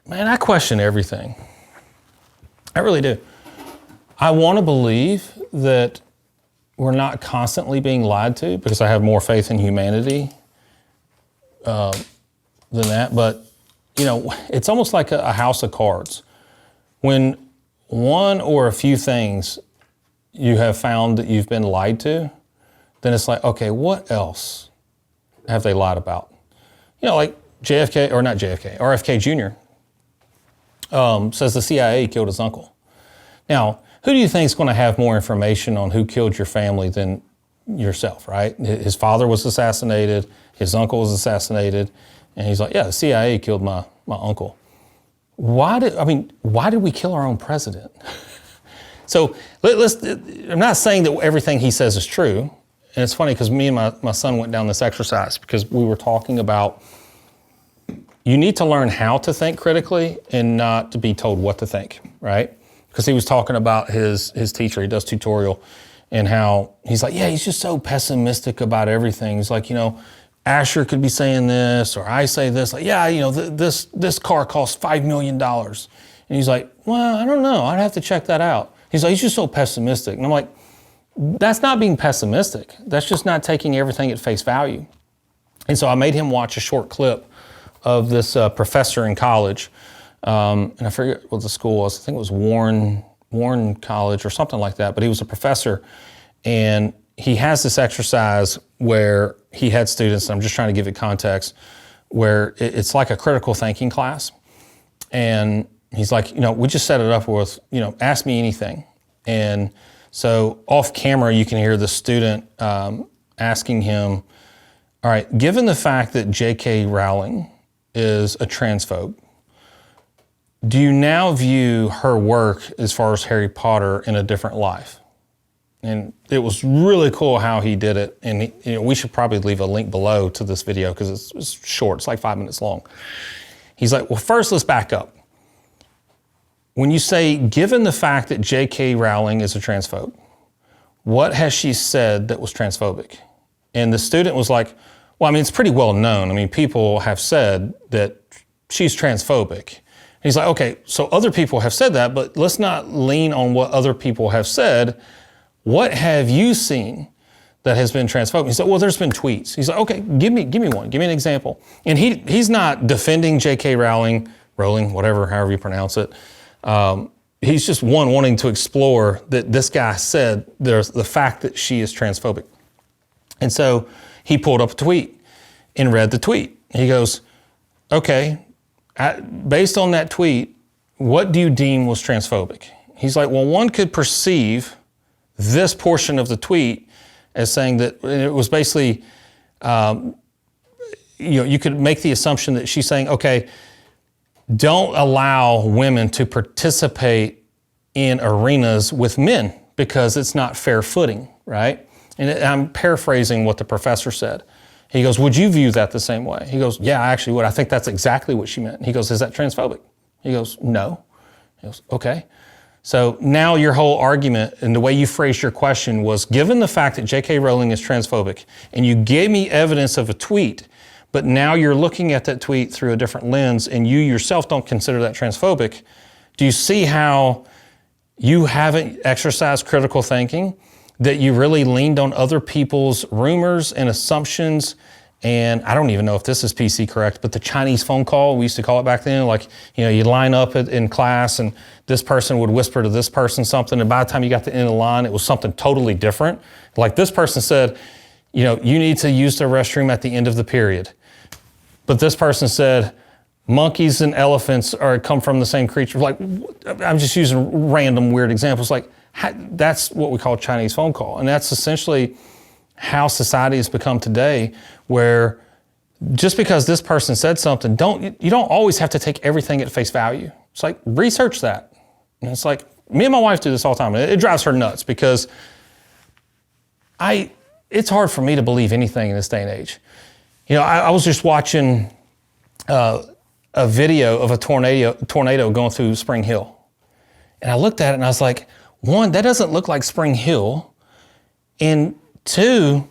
man, I question everything. I really do. I want to believe that we're not constantly being lied to because I have more faith in humanity than that. But, you know, it's almost like a house of cards. When one or a few things you have found that you've been lied to, then it's like, okay, what else have they lied about? You know, like RFK Jr. Says the CIA killed his uncle. Now, who do you think is going to have more information on who killed your family than yourself, right? His father was assassinated, his uncle was assassinated, and he's like, yeah, the CIA killed my uncle. Why did we kill our own president? So I'm not saying that everything he says is true. And it's funny because me and my son went down this exercise because we were talking about you need to learn how to think critically and not to be told what to think, right? Because he was talking about his teacher, he does tutorial, and how he's like, yeah, he's just so pessimistic about everything. He's like, you know, Asher could be saying this, or I say this, like, yeah, you know, this car costs $5 million. And he's like, well, I don't know, I'd have to check that out. He's like, he's just so pessimistic. And I'm like, that's not being pessimistic. That's just not taking everything at face value. And so I made him watch a short clip of this professor in college. And I forget what the school was. I think it was Warren College or something like that. But he was a professor. And he has this exercise where he had students, and I'm just trying to give it context, where it's like a critical thinking class. And he's like, you know, we just set it up with, you know, ask me anything. And so off camera, you can hear the student asking him, all right, given the fact that J.K. Rowling is a transphobe, do you now view her work as far as Harry Potter in a different life? And it was really cool how he did it. And you know, we should probably leave a link below to this video because it's short, it's like 5 minutes long. He's like, well, first let's back up. When you say, given the fact that J.K. Rowling is a transphobe, what has she said that was transphobic? And the student was like, well, I mean, it's pretty well known. I mean, people have said that she's transphobic. And he's like, okay, so other people have said that, but let's not lean on what other people have said. What have you seen that has been transphobic? He said, well, there's been tweets. He's like, okay, give me one, give me an example. And he's not defending J.K. Rowling, however you pronounce it. He's just wanting to explore that this guy said there's the fact that she is transphobic. And so he pulled up a tweet and read the tweet. He goes, okay, based on that tweet, what do you deem was transphobic? He's like, well, one could perceive this portion of the tweet as saying that it was basically, you could make the assumption that she's saying, okay, don't allow women to participate in arenas with men because it's not fair footing, right? And I'm paraphrasing what the professor said. He goes, would you view that the same way? He goes, yeah, I actually would. I think that's exactly what she meant. He goes, is that transphobic? He goes, no. He goes, okay. So now your whole argument and the way you phrased your question was, given the fact that J.K. Rowling is transphobic and you gave me evidence of a tweet, but now you're looking at that tweet through a different lens and you yourself don't consider that transphobic, do you see how you haven't exercised critical thinking, that you really leaned on other people's rumors and assumptions? And I don't even know if this is PC correct, but the Chinese phone call, we used to call it back then, like, you know, you line up in class and this person would whisper to this person something, and by the time you got to the end of the line, it was something totally different. Like this person said, you know, you need to use the restroom at the end of the period. But this person said, monkeys and elephants come from the same creature. Like, I'm just using random weird examples. Like, that's what we call a Chinese phone call. And that's essentially how society has become today, where just because this person said something, you don't always have to take everything at face value. It's like, research that. And it's like, me and my wife do this all the time. It drives her nuts because it's hard for me to believe anything in this day and age. You know, I was just watching a video of a tornado going through Spring Hill. And I looked at it and I was like, one, that doesn't look like Spring Hill. And two,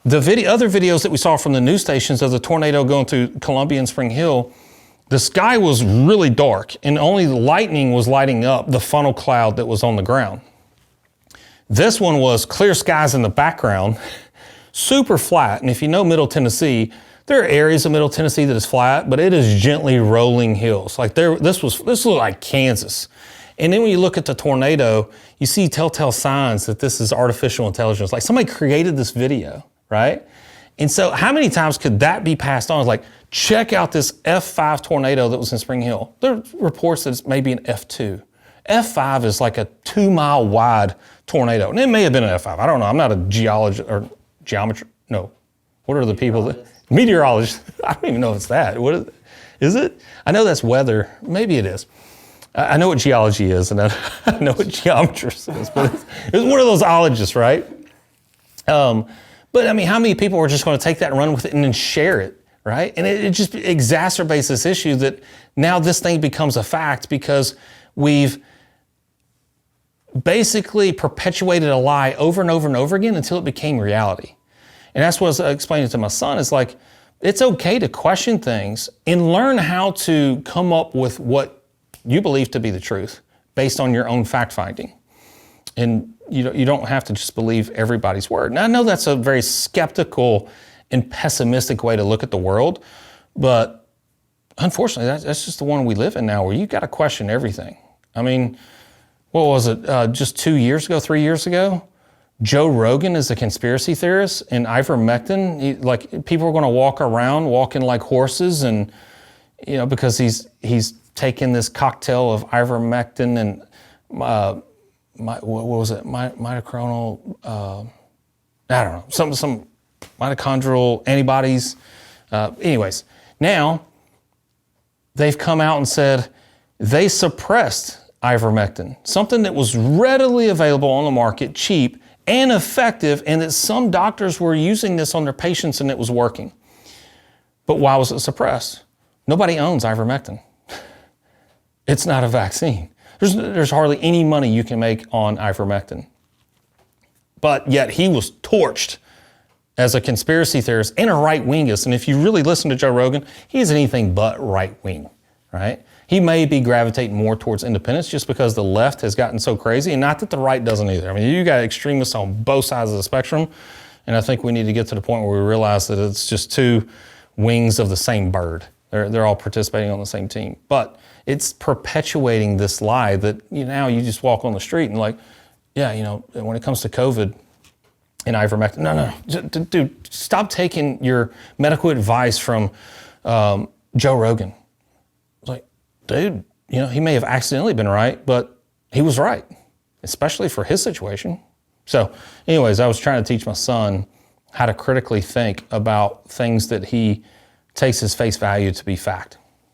the other videos that we saw from the news stations of the tornado going through Columbia and Spring Hill, the sky was really dark and only the lightning was lighting up the funnel cloud that was on the ground. This one was clear skies in the background, super flat. And if you know Middle Tennessee, there are areas of Middle Tennessee that is flat, but it is gently rolling hills. Like this looked like Kansas. And then when you look at the tornado, you see telltale signs that this is artificial intelligence. Like somebody created this video, right? And so how many times could that be passed on? It's like, check out this F5 tornado that was in Spring Hill. There are reports that it's maybe an F2. F5 is like a 2-mile wide tornado. And it may have been an F5. I don't know. I'm not a geologist or geometry. No. What are the people that? Meteorologist. I don't even know if it's that. What is it? I know that's weather. Maybe it is. I know what geology is, and I know what geometry is, but it's one of those ologists, right? But I mean, how many people are just going to take that and run with it and then share it, right? And it just exacerbates this issue that now this thing becomes a fact because we've basically perpetuated a lie over and over and over again until it became reality. And that's what I was explaining to my son. It's like, it's okay to question things and learn how to come up with what you believe to be the truth based on your own fact finding. And you don't have to just believe everybody's word. Now I know that's a very skeptical and pessimistic way to look at the world, but unfortunately that's just the one we live in now where you got to question everything. I mean, what was it, just 3 years ago? Joe Rogan is a conspiracy theorist, and ivermectin, like people are going to walking like horses, and because he's taking this cocktail of ivermectin and mitochondrial, I don't know, some mitochondrial antibodies. Anyways, now they've come out and said they suppressed ivermectin, something that was readily available on the market, cheap and effective, and that some doctors were using this on their patients and it was working. But why was it suppressed? Nobody owns ivermectin. It's not a vaccine. There's hardly any money you can make on ivermectin. But yet he was torched as a conspiracy theorist and a right-wingist. And if you really listen to Joe Rogan, he isn't anything but right-wing, right? He may be gravitating more towards independence just because the left has gotten so crazy, and not that the right doesn't either. I mean, you got extremists on both sides of the spectrum, and I think we need to get to the point where we realize that it's just two wings of the same bird. They're all participating on the same team. But it's perpetuating this lie that now you just walk on the street and like, yeah, when it comes to COVID and ivermectin, no, dude, stop taking your medical advice from Joe Rogan. It's like, dude, he may have accidentally been right, but he was right, especially for his situation. So anyways, I was trying to teach my son how to critically think about things that he takes as face value to be fact.